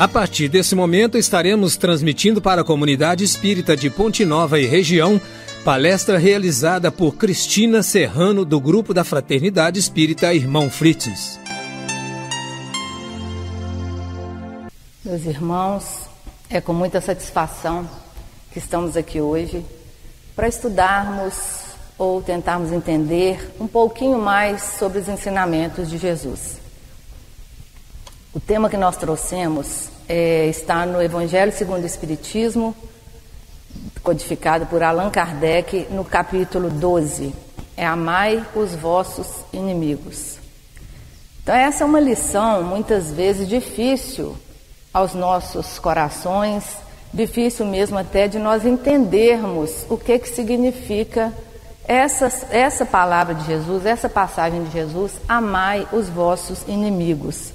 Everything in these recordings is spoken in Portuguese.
A partir desse momento, estaremos transmitindo para a comunidade espírita de Ponte Nova e região, palestra realizada por Cristina Serrano, do Grupo da Fraternidade Espírita Irmão Frites. Meus irmãos, é com muita satisfação que estamos aqui hoje para estudarmos ou tentarmos entender um pouquinho mais sobre os ensinamentos de Jesus. O tema que nós trouxemos está no Evangelho segundo o Espiritismo, codificado por Allan Kardec, no capítulo 12. Amai os vossos inimigos. Então essa é uma lição, muitas vezes, difícil aos nossos corações, difícil mesmo até de nós entendermos o que significa essa palavra de Jesus, essa passagem de Jesus, amai os vossos inimigos.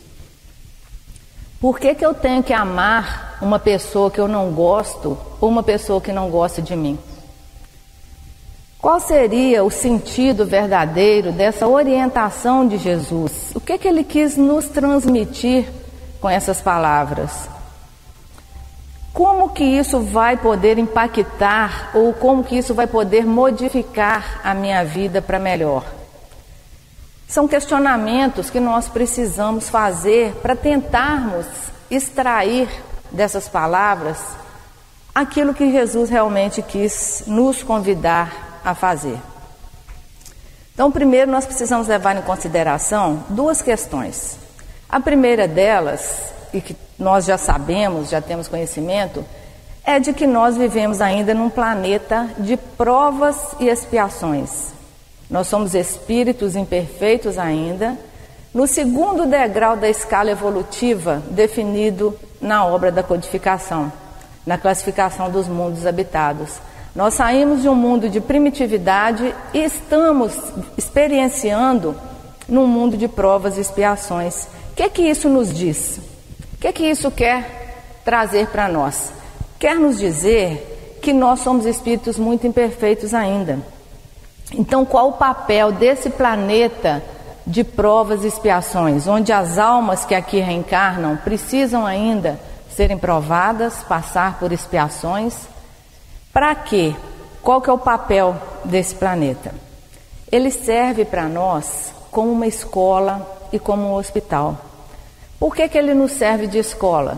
Por que eu tenho que amar uma pessoa que eu não gosto ou uma pessoa que não gosta de mim? Qual seria o sentido verdadeiro dessa orientação de Jesus? O que ele quis nos transmitir com essas palavras? Como que isso vai poder impactar ou como que isso vai poder modificar a minha vida para melhor? São questionamentos que nós precisamos fazer para tentarmos extrair dessas palavras aquilo que Jesus realmente quis nos convidar a fazer. Então, primeiro nós precisamos levar em consideração duas questões. A primeira delas, e que nós já sabemos, já temos conhecimento, é de que nós vivemos ainda num planeta de provas e expiações. Nós somos espíritos imperfeitos ainda, no segundo degrau da escala evolutiva definido na obra da codificação, na classificação dos mundos habitados. Nós saímos de um mundo de primitividade e estamos experienciando num mundo de provas e expiações. O que isso nos diz? O que isso quer trazer para nós? Quer nos dizer que nós somos espíritos muito imperfeitos ainda. Então, qual o papel desse planeta de provas e expiações, onde as almas que aqui reencarnam precisam ainda serem provadas, passar por expiações? Para quê? Qual que é o papel desse planeta? Ele serve para nós como uma escola e como um hospital. Por que ele nos serve de escola?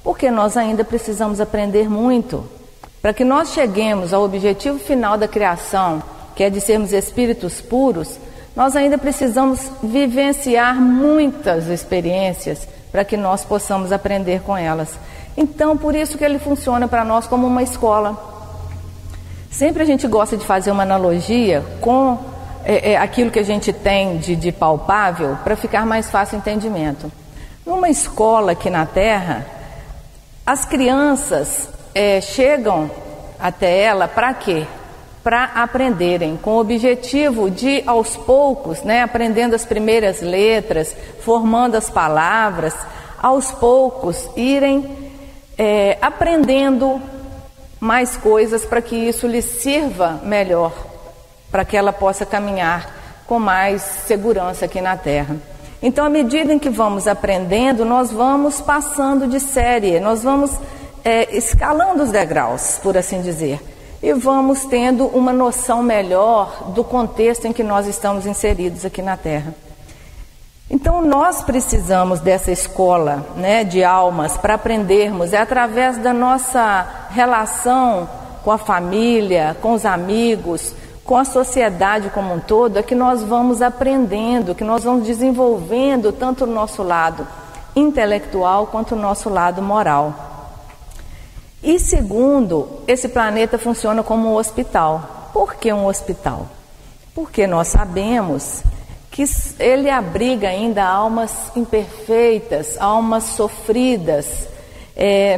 Porque nós ainda precisamos aprender muito. Para que nós cheguemos ao objetivo final da criação, que é de sermos espíritos puros, nós ainda precisamos vivenciar muitas experiências para que nós possamos aprender com elas. Então, por isso que ele funciona para nós como uma escola. Sempre a gente gosta de fazer uma analogia com aquilo que a gente tem de palpável para ficar mais fácil o entendimento. Numa escola aqui na Terra, as crianças chegam até ela para quê? Para aprenderem, com o objetivo de, aos poucos, aprendendo as primeiras letras, formando as palavras, aos poucos irem aprendendo mais coisas para que isso lhe sirva melhor, para que ela possa caminhar com mais segurança aqui na Terra. Então, à medida em que vamos aprendendo, nós vamos passando de série, nós vamos escalando os degraus, por assim dizer. E vamos tendo uma noção melhor do contexto em que nós estamos inseridos aqui na Terra. Então nós precisamos dessa escola, de almas para aprendermos. É através da nossa relação com a família, com os amigos, com a sociedade como um todo, é que nós vamos aprendendo, que nós vamos desenvolvendo tanto o nosso lado intelectual quanto o nosso lado moral. E segundo, esse planeta funciona como um hospital. Por que um hospital? Porque nós sabemos que ele abriga ainda almas imperfeitas, almas sofridas.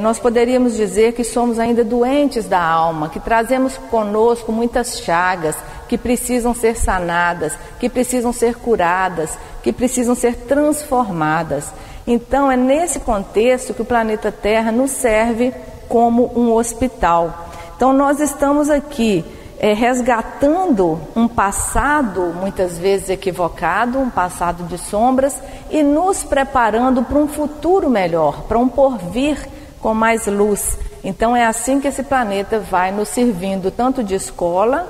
Nós poderíamos dizer que somos ainda doentes da alma, que trazemos conosco muitas chagas que precisam ser sanadas, que precisam ser curadas, que precisam ser transformadas. Então é nesse contexto que o planeta Terra nos serve como um hospital. Então nós estamos aqui resgatando um passado muitas vezes equivocado, um passado de sombras, e nos preparando para um futuro melhor, para um porvir com mais luz. Então é assim que esse planeta vai nos servindo tanto de escola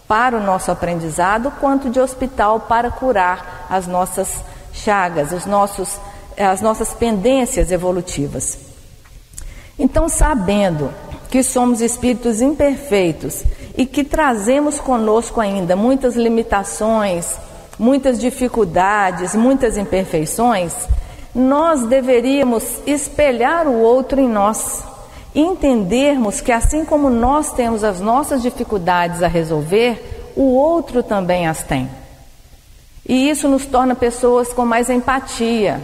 para o nosso aprendizado, quanto de hospital para curar as nossas chagas, as nossas pendências evolutivas. Então, sabendo que somos espíritos imperfeitos e que trazemos conosco ainda muitas limitações, muitas dificuldades, muitas imperfeições, nós deveríamos espelhar o outro em nós e entendermos que assim como nós temos as nossas dificuldades a resolver, o outro também as tem. E isso nos torna pessoas com mais empatia.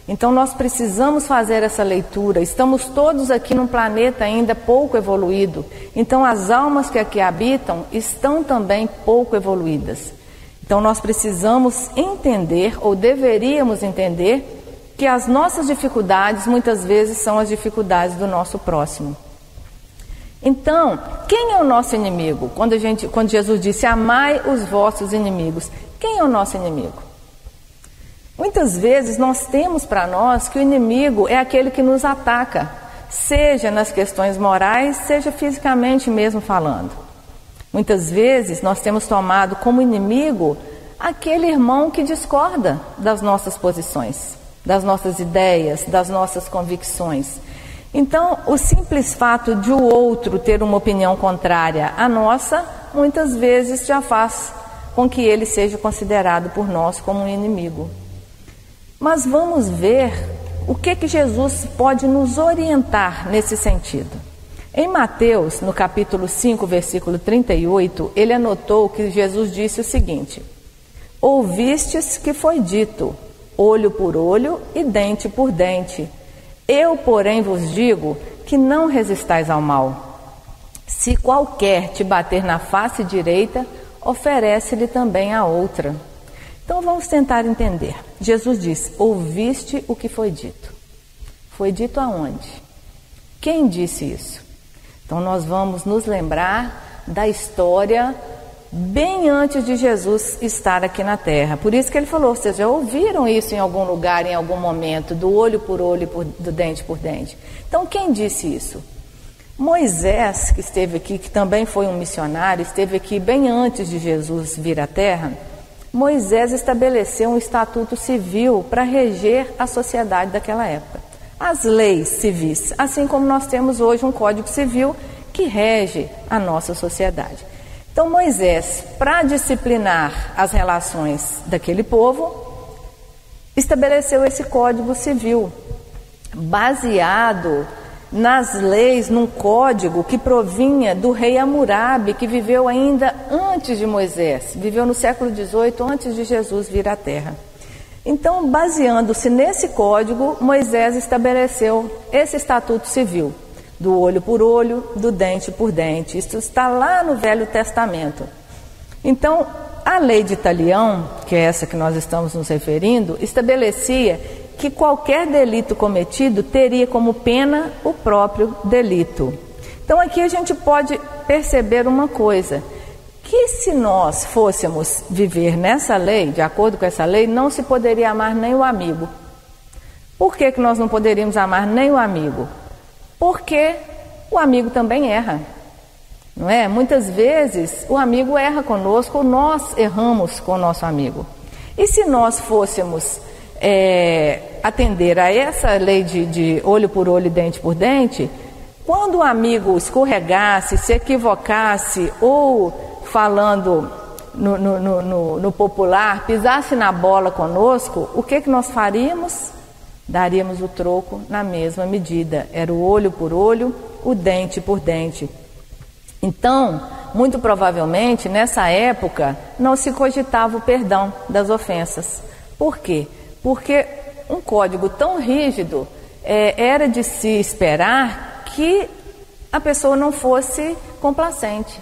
Então nós precisamos fazer essa leitura. Estamos todos aqui num planeta ainda pouco evoluído. Então as almas que aqui habitam estão também pouco evoluídas. Então nós precisamos entender, ou deveríamos entender, que as nossas dificuldades muitas vezes são as dificuldades do nosso próximo. Então, quem é o nosso inimigo? Quando Jesus disse, amai os vossos inimigos, quem é o nosso inimigo? Muitas vezes nós temos para nós que o inimigo é aquele que nos ataca, seja nas questões morais, seja fisicamente mesmo falando. Muitas vezes nós temos tomado como inimigo aquele irmão que discorda das nossas posições, das nossas ideias, das nossas convicções. Então, o simples fato de o outro ter uma opinião contrária à nossa, muitas vezes já faz com que ele seja considerado por nós como um inimigo. Mas vamos ver o que Jesus pode nos orientar nesse sentido. Em Mateus, no capítulo 5, versículo 38, ele anotou que Jesus disse o seguinte: ouvistes que foi dito, olho por olho e dente por dente. Eu, porém, vos digo que não resistais ao mal. Se qualquer te bater na face direita, oferece-lhe também a outra. Então vamos tentar entender. Jesus diz, ouviste o que foi dito. Foi dito aonde? Quem disse isso? Então nós vamos nos lembrar da história bem antes de Jesus estar aqui na Terra. Por isso que ele falou, vocês já ouviram isso em algum lugar, em algum momento, do olho por olho, do dente por dente. Então quem disse isso? Moisés, que esteve aqui, que também foi um missionário, esteve aqui bem antes de Jesus vir à Terra. Moisés estabeleceu um estatuto civil para reger a sociedade daquela época. As leis civis, assim como nós temos hoje um Código Civil que rege a nossa sociedade. Então Moisés, para disciplinar as relações daquele povo, estabeleceu esse Código Civil, baseado nas leis, num código que provinha do rei Hammurabi, que viveu ainda antes de Moisés, viveu no século XVIII, antes de Jesus vir à Terra. Então, baseando-se nesse código, Moisés estabeleceu esse estatuto civil, do olho por olho, do dente por dente. Isso está lá no Velho Testamento. Então, a lei de Italião, que é essa que nós estamos nos referindo, estabelecia que qualquer delito cometido teria como pena o próprio delito. Então aqui a gente pode perceber uma coisa, que se nós fôssemos viver nessa lei, de acordo com essa lei, não se poderia amar nem o amigo. Por que nós não poderíamos amar nem o amigo? Porque o amigo também erra, não é? Muitas vezes o amigo erra conosco, ou nós erramos com o nosso amigo. E se nós fôssemos atender a essa lei de olho por olho e dente por dente, quando o amigo escorregasse, se equivocasse, ou falando no popular, pisasse na bola conosco, o que nós faríamos? Daríamos o troco na mesma medida. Era o olho por olho, o dente por dente. Então, muito provavelmente, nessa época, não se cogitava o perdão das ofensas. Por quê? Porque um código tão rígido era de se esperar que a pessoa não fosse complacente.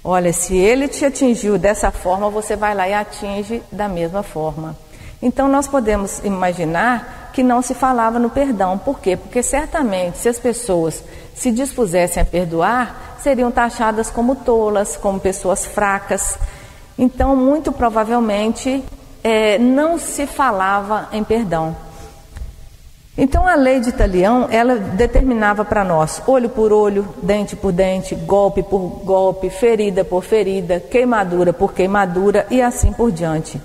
Olha, se ele te atingiu dessa forma, você vai lá e atinge da mesma forma. Então nós podemos imaginar que não se falava no perdão. Por quê? Porque certamente, se as pessoas se dispusessem a perdoar, seriam taxadas como tolas, como pessoas fracas. Então, muito provavelmente, não se falava em perdão. Então, a lei de Italião, ela determinava para nós olho por olho, dente por dente, golpe por golpe, ferida por ferida, queimadura por queimadura e assim por diante.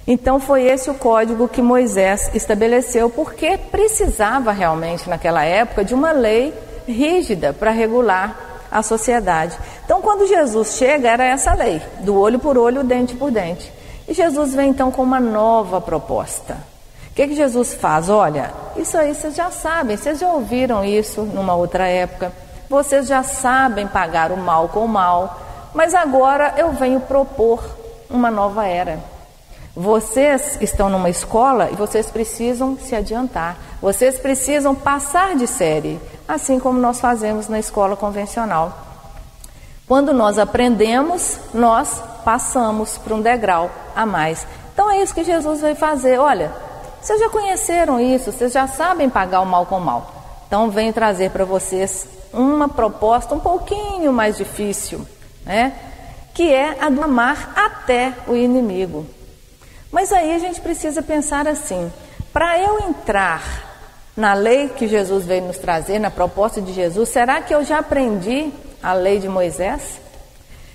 Então, foi esse o código que Moisés estabeleceu, porque precisava realmente, naquela época, de uma lei rígida para regular a sociedade. Então, quando Jesus chega, era essa lei, do olho por olho, dente por dente. E Jesus vem então com uma nova proposta. O que Jesus faz? Olha, isso aí vocês já sabem, vocês já ouviram isso numa outra época, vocês já sabem pagar o mal com o mal, mas agora eu venho propor uma nova era. Vocês estão numa escola e vocês precisam se adiantar, vocês precisam passar de série, assim como nós fazemos na escola convencional. Quando nós aprendemos, nós passamos para um degrau a mais. Então é isso que Jesus veio fazer. Olha, vocês já conheceram isso, vocês já sabem pagar o mal com o mal. Então venho trazer para vocês uma proposta um pouquinho mais difícil, né? Que é a de amar até o inimigo. Mas aí a gente precisa pensar assim, para eu entrar na lei que Jesus veio nos trazer, na proposta de Jesus, será que eu já aprendi a lei de Moisés?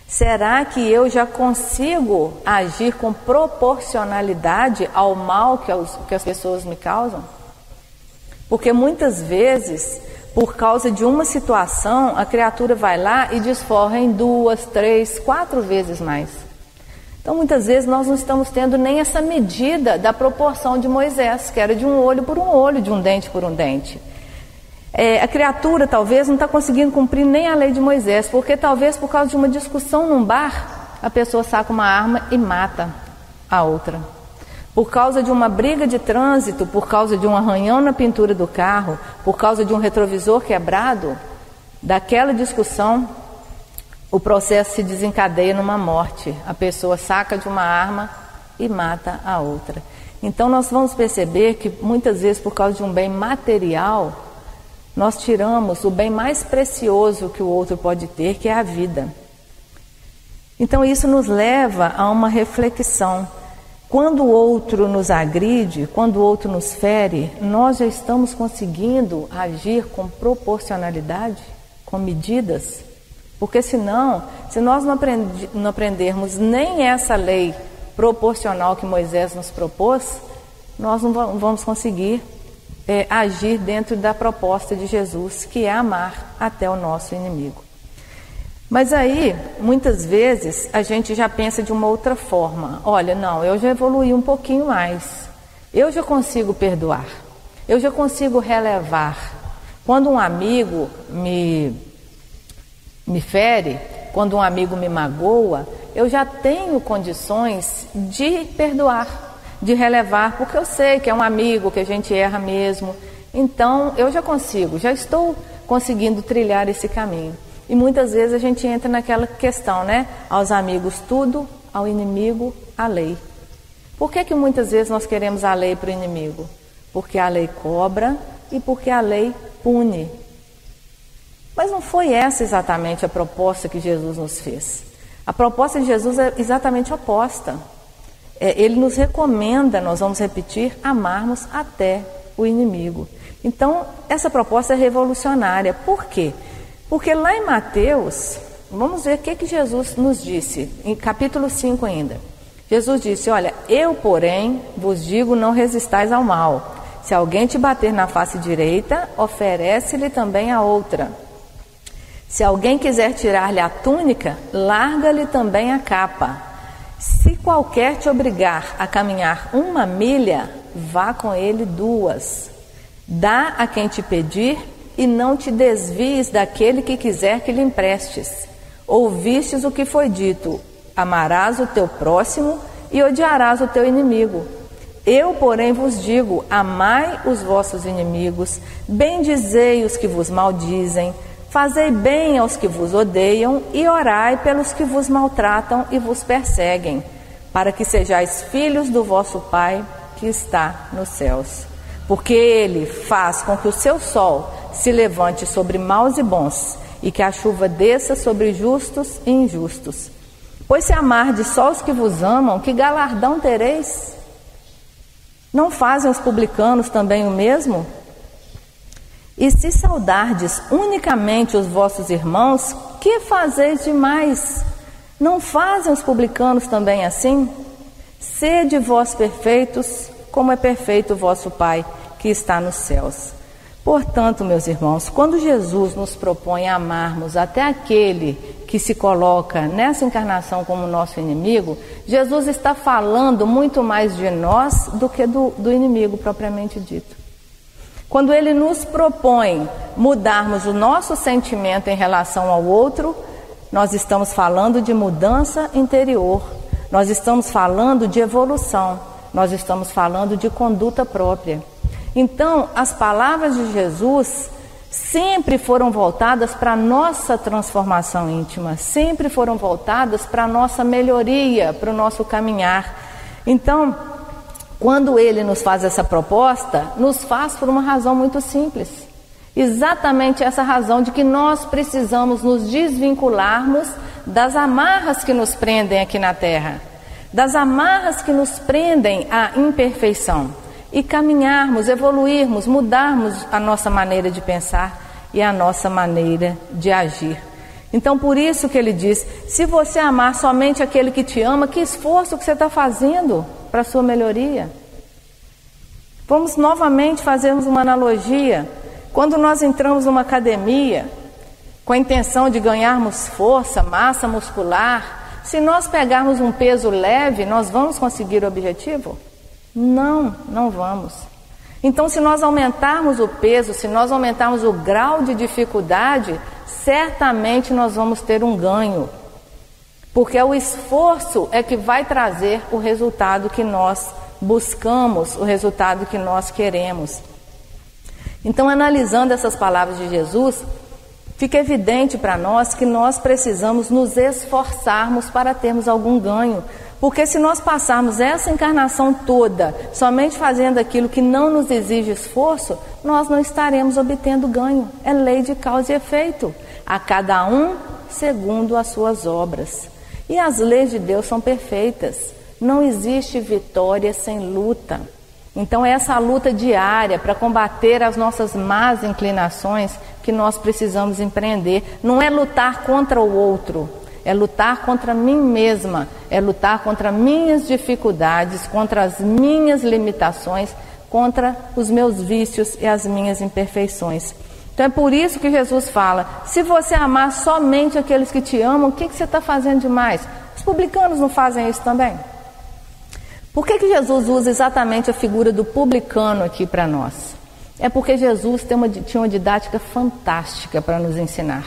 Será que eu já consigo agir com proporcionalidade ao mal que as pessoas me causam? Porque muitas vezes, por causa de uma situação, a criatura vai lá e desforra em 2, 3, 4 vezes mais. Então muitas vezes nós não estamos tendo nem essa medida da proporção de Moisés, que era de um olho por um olho, de um dente por um dente. A criatura talvez não está conseguindo cumprir nem a lei de Moisés, porque talvez por causa de uma discussão num bar, a pessoa saca uma arma e mata a outra. Por causa de uma briga de trânsito, por causa de um arranhão na pintura do carro, por causa de um retrovisor quebrado, daquela discussão, o processo se desencadeia numa morte. A pessoa saca de uma arma e mata a outra. Então nós vamos perceber que muitas vezes por causa de um bem material, nós tiramos o bem mais precioso que o outro pode ter, que é a vida. Então isso nos leva a uma reflexão. Quando o outro nos agride, quando o outro nos fere, nós já estamos conseguindo agir com proporcionalidade, com medidas? Porque senão, se nós não aprendermos nem essa lei proporcional que Moisés nos propôs, nós não vamos conseguir agir dentro da proposta de Jesus, que é amar até o nosso inimigo. Mas aí, muitas vezes, a gente já pensa de uma outra forma. Olha, não, eu já evoluí um pouquinho mais. Eu já consigo perdoar. Eu já consigo relevar. Quando um amigo me fere, quando um amigo me magoa, eu já tenho condições de perdoar, de relevar, porque eu sei que é um amigo, que a gente erra mesmo. Então, eu já consigo, já estou conseguindo trilhar esse caminho. E muitas vezes a gente entra naquela questão, né? Aos amigos tudo, ao inimigo a lei. Por que muitas vezes nós queremos a lei para o inimigo? Porque a lei cobra e porque a lei pune. Mas não foi essa exatamente a proposta que Jesus nos fez. A proposta de Jesus é exatamente oposta. Ele nos recomenda, nós vamos repetir, amarmos até o inimigo. Então, essa proposta é revolucionária. Por quê? Porque lá em Mateus, vamos ver o que Jesus nos disse, em capítulo 5 ainda. Jesus disse, olha, eu, porém, vos digo, não resistais ao mal. Se alguém te bater na face direita, oferece-lhe também a outra. Se alguém quiser tirar-lhe a túnica, larga-lhe também a capa. Se qualquer te obrigar a caminhar 1 milha, vá com ele 2. Dá a quem te pedir e não te desvies daquele que quiser que lhe emprestes. Ouvistes o que foi dito, amarás o teu próximo e odiarás o teu inimigo. Eu, porém, vos digo, amai os vossos inimigos, bendizei os que vos maldizem, fazei bem aos que vos odeiam e orai pelos que vos maltratam e vos perseguem, para que sejais filhos do vosso Pai que está nos céus. porque Ele faz com que o seu sol se levante sobre maus e bons, e que a chuva desça sobre justos e injustos. Pois se amardes só os que vos amam, que galardão tereis? Não fazem os publicanos também o mesmo? E se saudardes unicamente os vossos irmãos, que fazeis demais? Não fazem os publicanos também assim? Sede vós perfeitos, como é perfeito o vosso Pai que está nos céus. Portanto, meus irmãos, quando Jesus nos propõe amarmos até aquele que se coloca nessa encarnação como nosso inimigo, Jesus está falando muito mais de nós do que do inimigo propriamente dito. Quando Ele nos propõe mudarmos o nosso sentimento em relação ao outro, nós estamos falando de mudança interior, nós estamos falando de evolução, nós estamos falando de conduta própria. Então, as palavras de Jesus sempre foram voltadas para a nossa transformação íntima, sempre foram voltadas para a nossa melhoria, para o nosso caminhar. Então, quando Ele nos faz essa proposta, nos faz por uma razão muito simples. Exatamente essa razão de que nós precisamos nos desvincularmos das amarras que nos prendem aqui na Terra, das amarras que nos prendem à imperfeição. E caminharmos, evoluirmos, mudarmos a nossa maneira de pensar e a nossa maneira de agir. Então, por isso que ele diz, se você amar somente aquele que te ama, que esforço que você está fazendo para a sua melhoria? Vamos novamente fazermos uma analogia. Quando nós entramos numa academia, com a intenção de ganharmos força, massa muscular, se nós pegarmos um peso leve, nós vamos conseguir o objetivo? Não vamos. Então, se nós aumentarmos o peso, se nós aumentarmos o grau de dificuldade, certamente nós vamos ter um ganho. Porque o esforço é que vai trazer o resultado que nós buscamos, o resultado que nós queremos. Então, analisando essas palavras de Jesus, fica evidente para nós que nós precisamos nos esforçarmos para termos algum ganho. Porque se nós passarmos essa encarnação toda somente fazendo aquilo que não nos exige esforço, nós não estaremos obtendo ganho. É lei de causa e efeito. A cada um segundo as suas obras. E as leis de Deus são perfeitas. Não existe vitória sem luta. Então é essa luta diária para combater as nossas más inclinações que nós precisamos empreender. Não é lutar contra o outro. É lutar contra mim mesma, é lutar contra minhas dificuldades, contra as minhas limitações, contra os meus vícios e as minhas imperfeições. Então é por isso que Jesus fala, se você amar somente aqueles que te amam, o que você está fazendo demais? Os publicanos não fazem isso também? Por que Jesus usa exatamente a figura do publicano aqui para nós? É porque Jesus tinha uma didática fantástica para nos ensinar.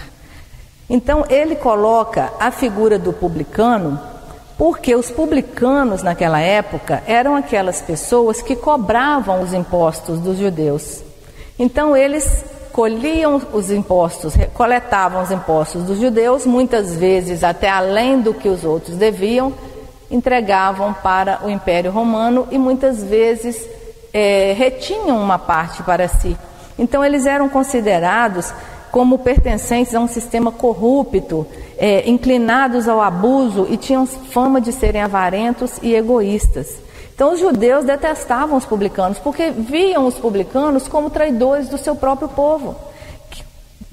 Então, ele coloca a figura do publicano, porque os publicanos naquela época eram aquelas pessoas que cobravam os impostos dos judeus. Então, eles colhiam os impostos, coletavam os impostos dos judeus, muitas vezes até além do que os outros deviam, entregavam para o Império Romano e muitas vezes retinham uma parte para si. Então, eles eram considerados como pertencentes a um sistema corrupto, inclinados ao abuso e tinham fama de serem avarentos e egoístas. Então os judeus detestavam os publicanos, porque viam os publicanos como traidores do seu próprio povo.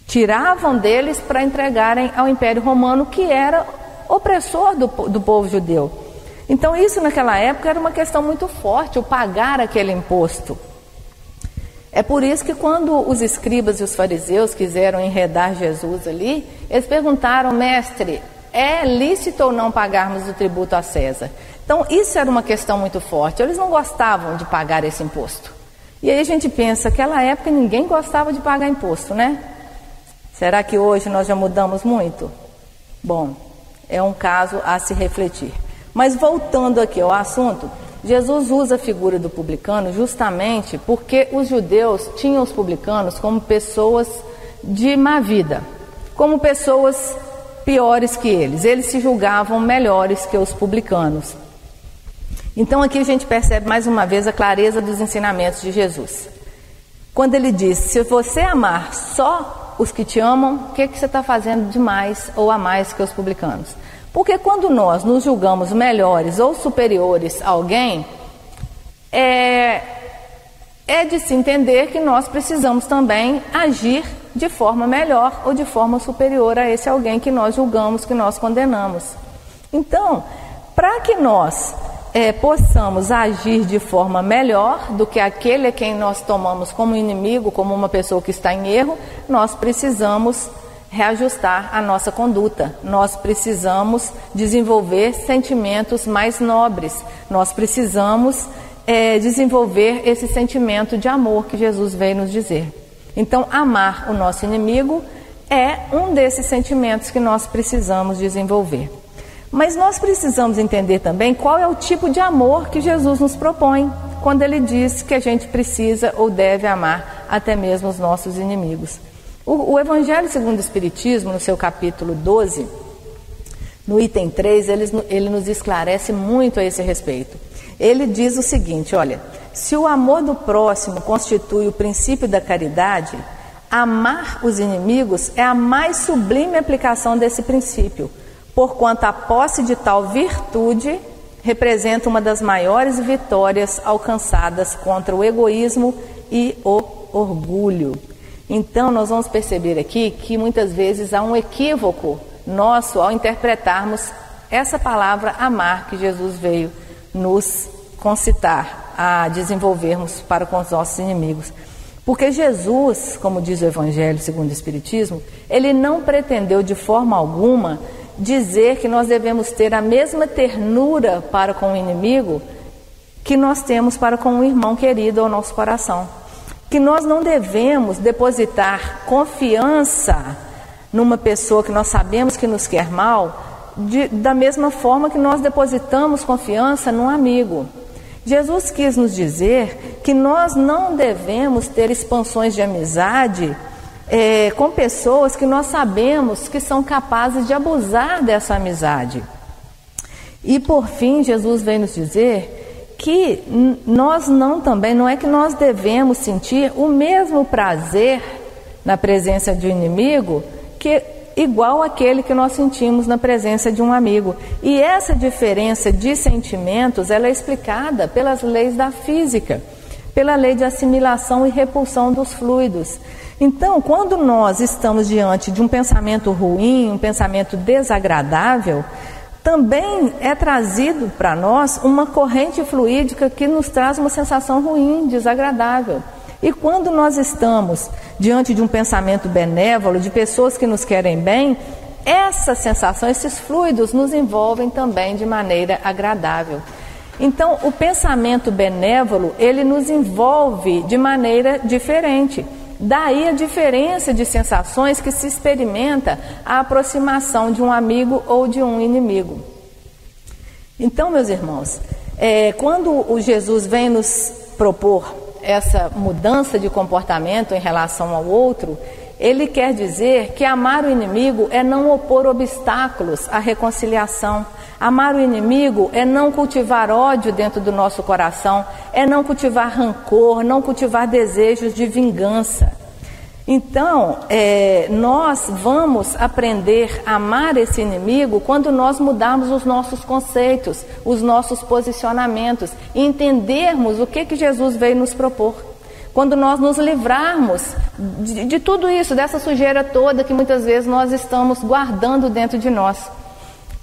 Tiravam deles para entregarem ao Império Romano, que era opressor do povo judeu. Então isso naquela época era uma questão muito forte, o pagar aquele imposto. É por isso que quando os escribas e os fariseus quiseram enredar Jesus ali, eles perguntaram, mestre, é lícito ou não pagarmos o tributo a César? Então isso era uma questão muito forte, eles não gostavam de pagar esse imposto. E aí a gente pensa, naquela época ninguém gostava de pagar imposto, né? Será que hoje nós já mudamos muito? Bom, é um caso a se refletir. Mas voltando aqui ao assunto, Jesus usa a figura do publicano justamente porque os judeus tinham os publicanos como pessoas de má vida, como pessoas piores que eles. Eles se julgavam melhores que os publicanos. Então aqui a gente percebe mais uma vez a clareza dos ensinamentos de Jesus. Quando ele diz, se você amar só os que te amam, o que você está fazendo de mais ou a mais que os publicanos? Porque quando nós nos julgamos melhores ou superiores a alguém, é de se entender que nós precisamos também agir de forma melhor ou de forma superior a esse alguém que nós julgamos, que nós condenamos. Então, para que nós possamos agir de forma melhor do que aquele a quem nós tomamos como inimigo, como uma pessoa que está em erro, nós precisamos reajustar a nossa conduta, nós precisamos desenvolver sentimentos mais nobres, nós precisamos desenvolver esse sentimento de amor que Jesus veio nos dizer. Então, amar o nosso inimigo é um desses sentimentos que nós precisamos desenvolver. Mas nós precisamos entender também qual é o tipo de amor que Jesus nos propõe quando ele diz que a gente precisa ou deve amar até mesmo os nossos inimigos. O Evangelho segundo o Espiritismo, no seu capítulo 12, no item 3, ele nos esclarece muito a esse respeito. Ele diz o seguinte, olha, se o amor do próximo constitui o princípio da caridade, amar os inimigos é a mais sublime aplicação desse princípio, porquanto a posse de tal virtude representa uma das maiores vitórias alcançadas contra o egoísmo e o orgulho. Então nós vamos perceber aqui que muitas vezes há um equívoco nosso ao interpretarmos essa palavra amar que Jesus veio nos concitar a desenvolvermos para com os nossos inimigos. Porque Jesus, como diz o Evangelho segundo o Espiritismo, ele não pretendeu de forma alguma dizer que nós devemos ter a mesma ternura para com o inimigo que nós temos para com um irmão querido ao nosso coração. Que nós não devemos depositar confiança numa pessoa que nós sabemos que nos quer mal, da mesma forma que nós depositamos confiança num amigo. Jesus quis nos dizer que nós não devemos ter expansões de amizade com pessoas que nós sabemos que são capazes de abusar dessa amizade. E por fim, Jesus vem nos dizer que não é que nós devemos sentir o mesmo prazer na presença de um inimigo que igual aquele que nós sentimos na presença de um amigo. E essa diferença de sentimentos, ela é explicada pelas leis da física, pela lei de assimilação e repulsão dos fluidos. Então, quando nós estamos diante de um pensamento ruim, um pensamento desagradável, também é trazido para nós uma corrente fluídica que nos traz uma sensação ruim, desagradável. E quando nós estamos diante de um pensamento benévolo, de pessoas que nos querem bem, essa sensação, esses fluidos nos envolvem também de maneira agradável. Então, o pensamento benévolo, ele nos envolve de maneira diferente. Daí a diferença de sensações que se experimenta a aproximação de um amigo ou de um inimigo. Então, meus irmãos, quando o Jesus vem nos propor essa mudança de comportamento em relação ao outro, ele quer dizer que amar o inimigo é não opor obstáculos à reconciliação. Amar o inimigo é não cultivar ódio dentro do nosso coração, é não cultivar rancor, não cultivar desejos de vingança. Então, nós vamos aprender a amar esse inimigo quando nós mudarmos os nossos conceitos, os nossos posicionamentos, e entendermos o que Jesus veio nos propor. Quando nós nos livrarmos de tudo isso, dessa sujeira toda que muitas vezes nós estamos guardando dentro de nós.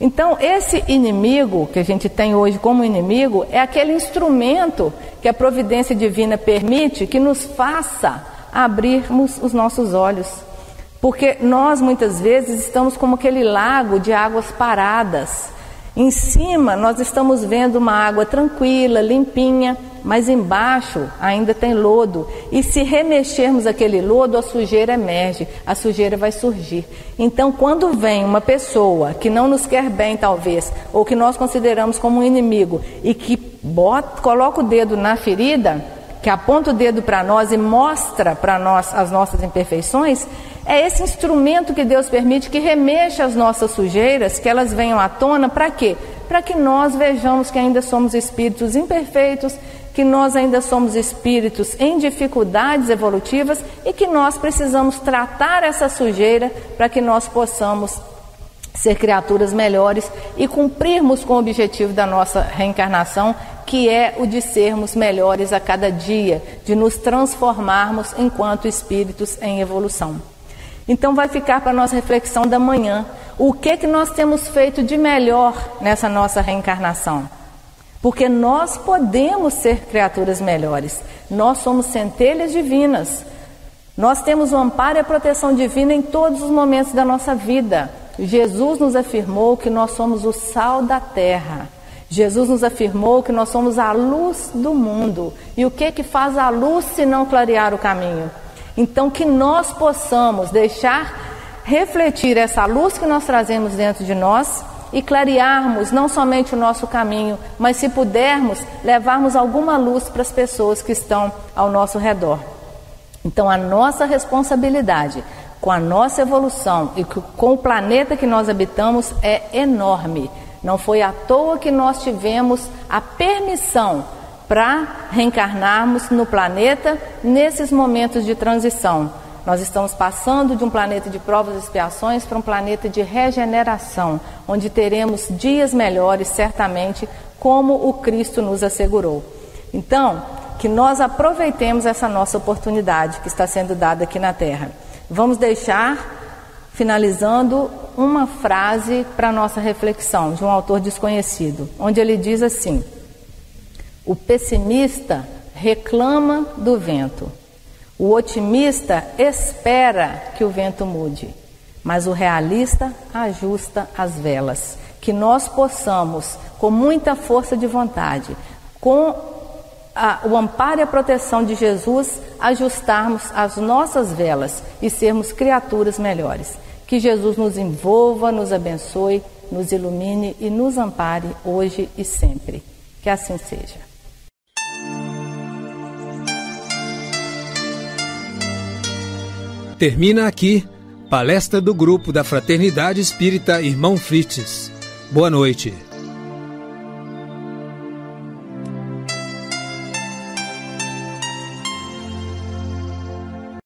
Então, esse inimigo que a gente tem hoje como inimigo é aquele instrumento que a providência divina permite que nos faça abrirmos os nossos olhos. Porque nós muitas vezes estamos como aquele lago de águas paradas. Em cima nós estamos vendo uma água tranquila, limpinha, mas embaixo ainda tem lodo. E se remexermos aquele lodo, a sujeira emerge, a sujeira vai surgir. Então, quando vem uma pessoa que não nos quer bem talvez, ou que nós consideramos como um inimigo, e que coloca o dedo na ferida, que aponta o dedo para nós e mostra para nós as nossas imperfeições, é esse instrumento que Deus permite que remexa as nossas sujeiras, que elas venham à tona, para quê? para que nós vejamos que ainda somos espíritos imperfeitos, que nós ainda somos espíritos em dificuldades evolutivas e que nós precisamos tratar essa sujeira para que nós possamos ser criaturas melhores e cumprirmos com o objetivo da nossa reencarnação, que é o de sermos melhores a cada dia, de nos transformarmos enquanto espíritos em evolução. Então vai ficar para a nossa reflexão da manhã, o que nós temos feito de melhor nessa nossa reencarnação? Porque nós podemos ser criaturas melhores, nós somos centelhas divinas, nós temos o amparo e a proteção divina em todos os momentos da nossa vida. Jesus nos afirmou que nós somos o sal da terra. Jesus nos afirmou que nós somos a luz do mundo. E o que faz a luz se não clarear o caminho? Então que nós possamos deixar refletir essa luz que nós trazemos dentro de nós e clarearmos não somente o nosso caminho, mas se pudermos, levarmos alguma luz para as pessoas que estão ao nosso redor. Então a nossa responsabilidade com a nossa evolução e com o planeta que nós habitamos é enorme. Não foi à toa que nós tivemos a permissão para reencarnarmos no planeta nesses momentos de transição. Nós estamos passando de um planeta de provas e expiações para um planeta de regeneração, onde teremos dias melhores, certamente, como o Cristo nos assegurou. Então, que nós aproveitemos essa nossa oportunidade que está sendo dada aqui na Terra. Vamos deixar, finalizando, uma frase para a nossa reflexão, de um autor desconhecido, onde ele diz assim: o pessimista reclama do vento, o otimista espera que o vento mude, mas o realista ajusta as velas. Que nós possamos, com muita força de vontade, com o amparo e a proteção de Jesus, ajustarmos as nossas velas e sermos criaturas melhores. Que Jesus nos envolva, nos abençoe, nos ilumine e nos ampare hoje e sempre. Que assim seja. Termina aqui palestra do grupo da Fraternidade Espírita Irmão Fritz. Boa noite.